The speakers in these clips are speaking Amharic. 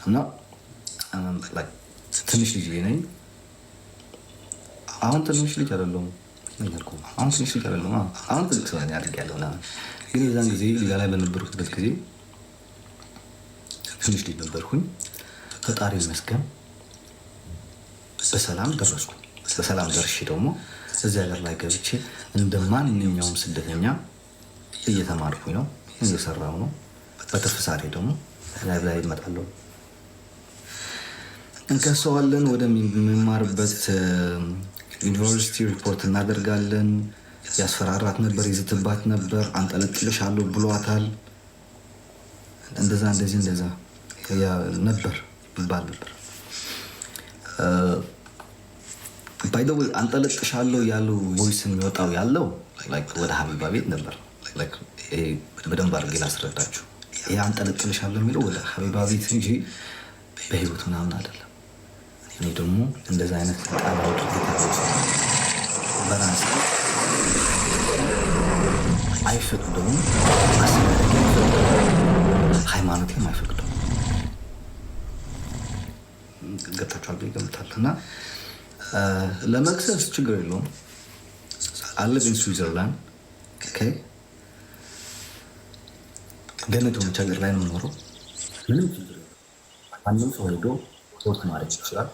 እና ትንሽ ልጅ ነኝ። አሁን ትንሽ ልጅ አይደለሁም። አሁን ትንሽ ልጅ አይደለሁም። አሁን ትልቅ ሰው ነኝ አድርጌያለሁ። ግን የዛን ጊዜ ሊጋ ላይ በነበርኩበት ጊዜ ትንሽ ልጅ ነበርኩኝ። ፈጣሪ ይመስገን በሰላም ደረስኩ። በሰላም ደርሼ ደግሞ እዚህ ሀገር ላይ ገብቼ እንደ ማንኛውም ስደተኛ እየተማርኩኝ ነው፣ እየሰራሁ ነው። በትርፍ ሰዓቴ ደግሞ ላይ እመጣለሁ፣ እንከሰዋለን። ወደሚማርበት ዩኒቨርሲቲ ሪፖርት እናደርጋለን። ያስፈራራት ነበር፣ ይዝትባት ነበር፣ አንጠለጥልሻለሁ ብሏታል። እንደዛ እንደዛ ነበር ይባል ነበር። ባይ ዘ ወይ አንጠለጥሻለሁ ያሉ ቮይስ የሚወጣው ያለው ወደ ሀቢባ ቤት ነበር። በደንብ አድርጌ ላስረዳችሁ። ይህ አንጠለጥልሻለሁ የሚለው ወደ ሀቢባ ቤት እንጂ በህይወት ምናምን አይደለም። እኔ ደግሞ እንደዚ አይነት ቃላዎች በራሴ አይፈቅደውም፣ ሃይማኖቴም አይፈቅደውም። ገብታችኋል ብዬ እገምታለሁ። እና ለመክሰስ ችግር የለውም። አለብ ኢን ስዊዘርላንድ ገነት ሆነች ሀገር ላይ ነው የምኖረው። ምንም ችግር የለውም። ማንም ሰው ሄዶ ፖርት ማድረግ ይችላል።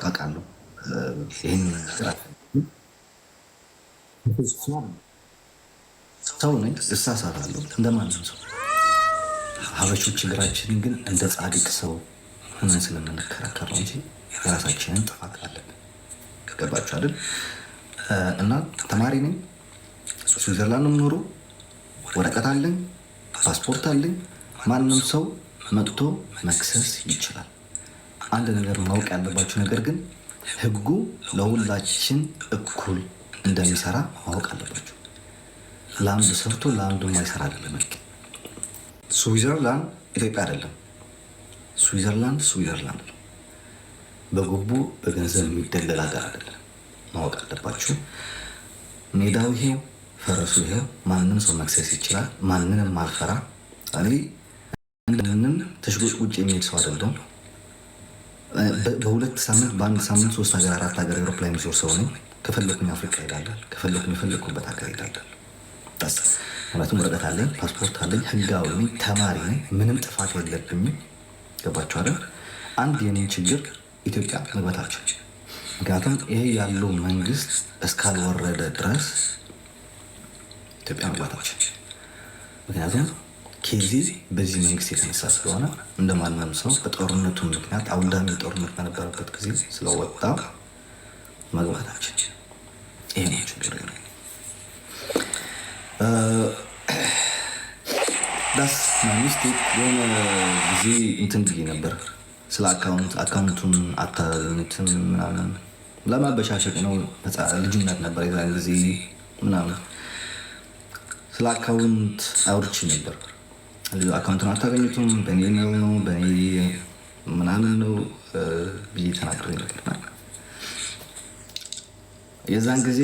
አውቃለሁ ይህን ሰው ነኝ፣ እሳሳታለሁ እንደማንም ሰው። ሀበሾች ችግራችንን ግን እንደ ጻድቅ ሰው ሆነን ስለምንከራከር ነው እንጂ የራሳችንን ጥፋት አለብን። ገባችሁ አይደል? እና ተማሪ ነኝ፣ ስዊዘርላንድ ነው የምኖረው። ወረቀት አለኝ፣ ፓስፖርት አለኝ። ማንም ሰው መጥቶ መክሰስ ይችላል። አንድ ነገር ማወቅ ያለባችሁ ነገር ግን ህጉ ለሁላችን እኩል እንደሚሰራ ማወቅ አለባችሁ። ለአንዱ ሰርቶ ለአንዱ ማይሰራ አይደለም። ስዊዘርላንድ ኢትዮጵያ አይደለም። ስዊዘርላንድ ነው። በጉቦ በገንዘብ የሚደለል ሀገር አይደለም። ማወቅ አለባችሁ። ሜዳው ይሄው፣ ፈረሱ ይሄው። ማንም ሰው መክሰስ ይችላል። ማንንም አልፈራ። እኔ ምንም ተሽጎጭ ውጭ የሚሄድ ሰው አይደለም። በሁለት ሳምንት በአንድ ሳምንት 3 ሀገር 4 ሀገር ኤሮፕላን የሚዞር ሰው ነኝ። ከፈለኩኝ አፍሪካ ሄዳለሁ፣ ከፈለኩኝ የፈለኩበት ሀገር ሄዳለሁ። ምክንያቱም ወረቀት አለኝ፣ ፓስፖርት አለኝ፣ ህጋዊ ነኝ፣ ተማሪ ነኝ፣ ምንም ጥፋት የለብኝም። ገባችሁ አይደል? አንድ የኔን ችግር ኢትዮጵያ መግባታችን። ምክንያቱም ይሄ ያለው መንግስት እስካልወረደ ድረስ ኢትዮጵያ መግባታችን። ምክንያቱም ከዚህ በዚህ መንግስት የተነሳ ስለሆነ እንደማንም ሰው በጦርነቱ ምክንያት አውዳሚ ጦርነት በነበረበት ጊዜ ስለወጣ መግባታችን። ይሄ ነው ችግር ነው። ዳስ ሚስቴክ የሆነ ጊዜ እንትን ብዬ ነበር ስለ አካውንቱን አታገኙትም ምናምን ለማበሻሸቅ ነው። ልጅነት ነበር የዛን ጊዜ ምናምን ስለ አካውንት አውርቼ ነበር። አካውንቱን አታገኙትም በእኔ ነው በእኔ ምናምን ነው ብዬ ተናግሬ ነበር። የዛን ጊዜ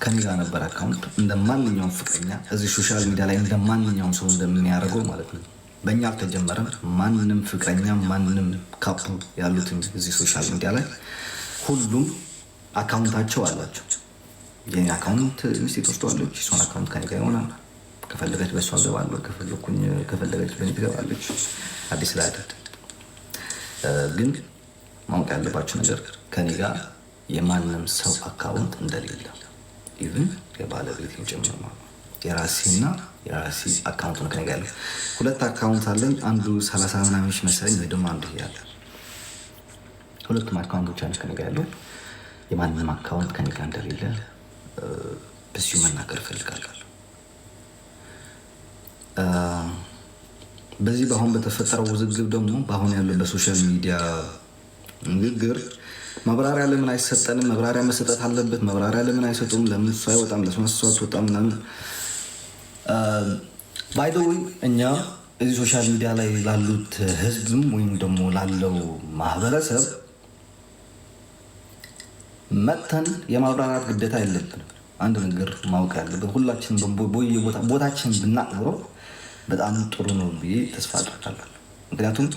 ከኔ ጋር ነበር አካውንት። እንደ ማንኛውም ፍቅረኛ እዚህ ሶሻል ሚዲያ ላይ እንደ ማንኛውም ሰው እንደሚያደርገው ማለት ነው። በእኛ አልተጀመረም። ማንም ፍቅረኛ ማንም ካፕል ያሉትን እዚህ ሶሻል ሚዲያ ላይ ሁሉም አካውንታቸው አላቸው። የኔ አካውንት ሚስቴ ትወስደዋለች፣ እሷን አካውንት ከኔ ጋር ይሆናል። ከፈለገች በእሷ ገባለሁ፣ ከፈለገች በእኔ ትገባለች። አዲስ ላይ አይደል። ግን ማወቅ ያለባቸው ነገር ከኔ ጋር የማንም ሰው አካውንት እንደሌለ ኢቭን የባለቤት ጭምር ነው። የራሴና የራሴ አካውንት ነው ከኔ ጋር ያለው። 2 አካውንት አለኝ። አንዱ 30 ምናምን መሰለኝ ወይ ደግሞ አንዱ ያለ 2 አካውንቶች አሉ ከኔ ጋር ያለው። የማንም አካውንት ከኔ ጋር እንደሌለ በዚሁ መናገር እፈልጋለሁ። በዚህ በአሁን በተፈጠረው ውዝግብ ደግሞ በአሁን ያለው በሶሻል ሚዲያ ንግግር ማብራሪያ ለምን አይሰጠንም? ማብራሪያ መሰጠት አለበት። ማብራሪያ ለምን አይሰጡም? ለምን እሱ አይወጣም? ለምን እሱ አትወጣም? ምናምን ባይ ዘ ወይ እኛ እዚህ ሶሻል ሚዲያ ላይ ላሉት ህዝብም ወይም ደግሞ ላለው ማህበረሰብ መተን የማብራራት ግዴታ የለብንም። አንድ ነገር ማወቅ ያለበት ሁላችንም ቦታችን ብናቅብሮ በጣም ጥሩ ነው ብዬ ተስፋ አድርጋለሁ። ምክንያቱም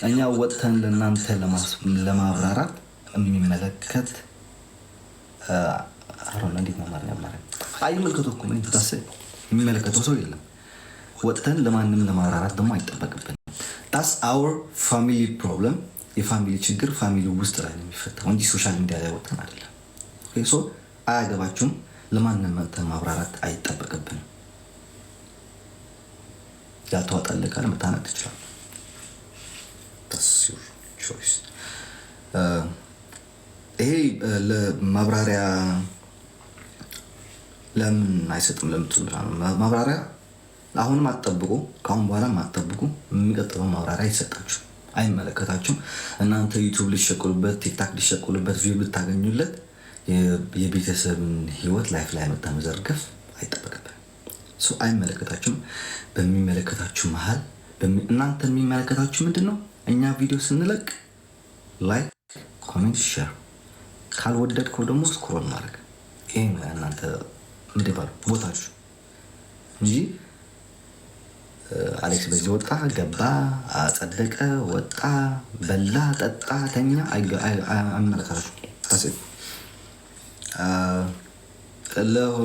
እኛ ወጥተን ለእናንተ ለማብራራት የሚመለከት እንዴት ነው አይመለከቱ እኮ ምን ታስ የሚመለከተው ሰው የለም። ወጥተን ለማንም ለማብራራት ደግሞ አይጠበቅብንም። ታስ አወር ፋሚሊ ፕሮብለም፣ የፋሚሊ ችግር ፋሚሊ ውስጥ ላይ ነው የሚፈታው እንጂ ሶሻል ሚዲያ ላይ ወጥተን አይደለም። ሶ አያገባችሁም። ለማንም መጥተን ማብራራት አይጠበቅብንም። ያልተዋጣልህ ካለ መታነቅ ትችላለህ። ይሄ ለማብራሪያ ለምን አይሰጥም ለምትሉ ማብራሪያ አሁንም አትጠብቁ፣ ከአሁን በኋላም አትጠብቁ። የሚቀጥለው ማብራሪያ አይሰጣችሁ፣ አይመለከታችሁም። እናንተ ዩቱብ ሊሸቁሉበት፣ ቲክታክ ሊሸቁሉበት፣ ቪው ልታገኙለት የቤተሰብን ህይወት ላይፍ ላይ መጣ መዘርገፍ አይጠበቅብን። አይመለከታችሁም። በሚመለከታችሁ መሀል እናንተ የሚመለከታችሁ ምንድን ነው? እኛ ቪዲዮ ስንለቅ ላይክ፣ ኮሜንት፣ ሼር፣ ካልወደድከው ደግሞ ስክሮል ማድረግ። ይሄ ነው እናንተ ምድባሉ ቦታችሁ እንጂ አሌክስ በዚህ ወጣ ገባ፣ አጸደቀ፣ ወጣ፣ በላ፣ ጠጣ፣ ተኛ አይመለከታችሁም።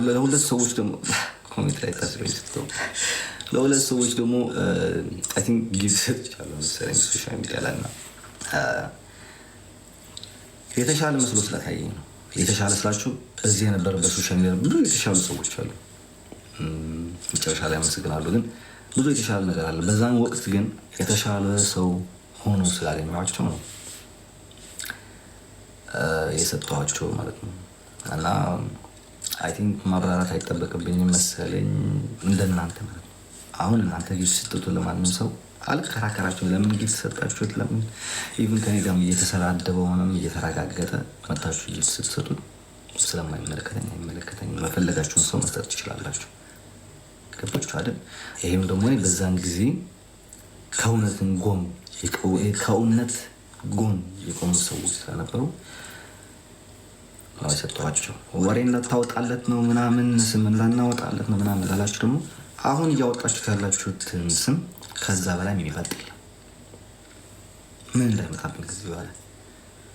ለሁለት ሰዎች ደግሞ ኮሜንት ላይ ታስበው ለሁለት ሰዎች ደግሞ አይ ቲንክ ጊዜ ሰጥቻለሁ መሰለኝ ሶሻል ሚዲያ ላይ እና የተሻለ መስሎ ስለታየኝ ነው። የተሻለ ስላችሁ እዚህ የነበረበት ሶሻል ሚዲያ ብዙ የተሻሉ ሰዎች አሉ። መጨረሻ ላይ አመሰግናለሁ። ግን ብዙ የተሻለ ነገር አለ። በዛን ወቅት ግን የተሻለ ሰው ሆኖ ስላገኘኋቸው ነው የሰጠኋቸው ማለት ነው። እና አይ ቲንክ ማብራራት አይጠበቅብኝም መሰለኝ እንደናንተ ማለት ነው። አሁን እናንተ ጊዜ ስትጡ ለማንም ሰው አልከራከራችሁም። ለምን ጊዜ ሰጣችሁት? ለምን ኢቭን ከኔ ጋርም እየተሰዳደበ ሆነም እየተረጋገጠ መታችሁ ጊዜ ስትሰጡት ስለማይመለከተኝ አይመለከተኝ። መፈለጋችሁን ሰው መስጠት ትችላላችሁ። ገባችሁ አይደል? ይሄም ደግሞ በዛን ጊዜ ከእውነት ጎን የቆሙ ሰዎች ስለነበሩ ነው የሰጠኋቸው። ወሬ እንዳታወጣለት ነው ምናምን ስም እንዳናወጣለት ነው ምናምን ላላችሁ ደግሞ አሁን እያወጣችሁት ያላችሁትን ስም ከዛ በላይ የሚበልጥ የለም። ምን እንዳይመጣብን ከዚህ በኋላ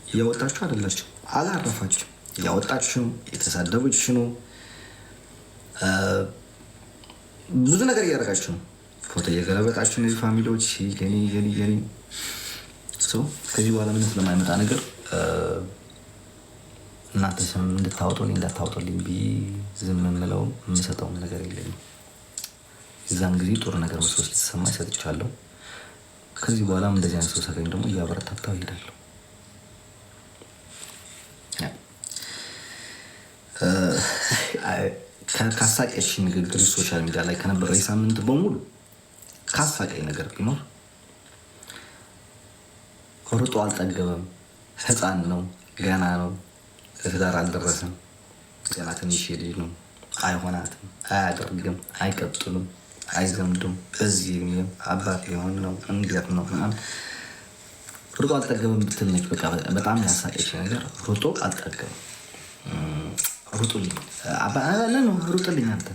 እያወጣችሁ አይደላችሁ፣ አላረፋችሁ። እያወጣችሁ የተሳደቦች ነው፣ ብዙ ነገር እያደረጋችሁ ነው። ፎቶ እየገለበጣችሁ ነው። ፋሚሊዎች የኔ ከዚህ በኋላ ምን ስለማይመጣ ነገር እናንተ ስም እንድታወጡልኝ እንዳታወጡልኝ ብዬ ዝም የምለው የምሰጠውም ነገር የለኝም። የዛን ጊዜ ጥሩ ነገር መስሎ ሲሰማኝ ሰጥቻለሁ። ከዚህ በኋላም እንደዚህ አይነት ሰው ሳገኝ ደግሞ እያበረታታው እሄዳለሁ። ካሳቀሽ ንግግር ሶሻል ሚዲያ ላይ ከነበረ ሳምንት በሙሉ ካሳቀኝ ነገር ቢኖር ሩጦ አልጠገበም፣ ህፃን ነው፣ ገና ነው፣ ለትዳር አልደረሰም፣ ገና ትንሽ ልጅ ነው፣ አይሆናትም፣ አያደርግም፣ አይቀጥሉም፣ አይዘምዱም፣ በዚህ አባት ሊሆን ነው፣ እንዴት ነው ምናምን ሩጦ አልጠገበም ብትል ነች። በቃ በጣም ያሳቀች ነገር ሩጦ አልጠገበም። ሩጡልኝ ሩጥልኝ አንተ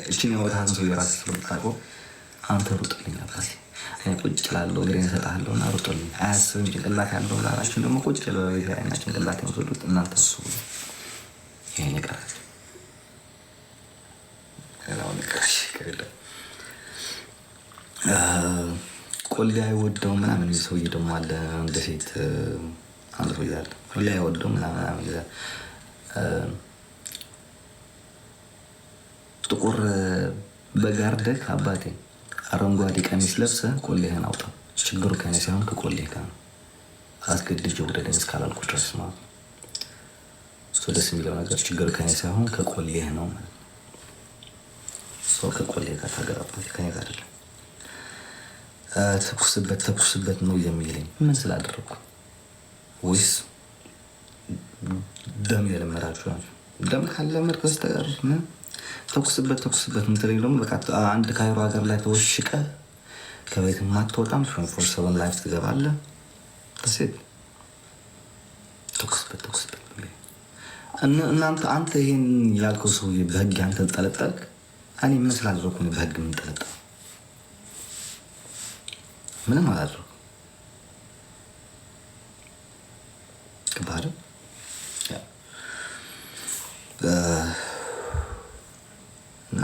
እችን ያወታን ሰው የራስ ስለምታውቀው አንተ ሩጥልኝ አባቴ ቁጭ ላለው እግሬን እሰጥሃለሁ እና ሩጥልኝ። አያስብም ጭንቅላት ያለው ላላችን ደግሞ ቁጭ ለቤትና ጭንቅላት የወሰዱት እናንተ እሱ ይሄን ይቀራል። ቆሌ አይወደው ምናምን ሰውዬ ደግሞ አለ እንደ ሴት አንድ ሰው ያለ ቆሌ አይወደው ምናምን ጥቁር በጋርደክ አባቴ አረንጓዴ ቀሚስ ለብሰህ ቆሌህን አውጣ። ችግሩ ከኔ ሳይሆን ከቆሌህ ጋር ነው። አስገድጄ ውደደኝ እስካላልኩ ድረስ ማለት ነው። ደስ የሚለው ነገር ችግሩ ከኔ ሳይሆን ከቆሌህ ነው ማለት ነው። ሰው ከቆሌህ ጋር ታገራባት ከኔ ጋር አይደለም። ተኩስበት ነው የሚለኝ ምን ስላደረኩ ወይስ ደም የለመዳችሁ ናቸው? ደም ካለመድክ በስተቀር ተኩስበት ምትለኝ ደግሞ በቃ አንድ ካይሮ ሀገር ላይ ተወሽቀ ከቤት ማትወጣም 24/7 ላይፍ ትገባለህ። ተሴት ተኩስበት እናንተ አንተ ይሄን ያልከው ሰውዬ በህግ አንተ ተጠለጠልክ። እኔ ምን ስላደረኩ ነው በህግ የምንጠለጠለው? ምንም አላደረኩም። ከባድ እና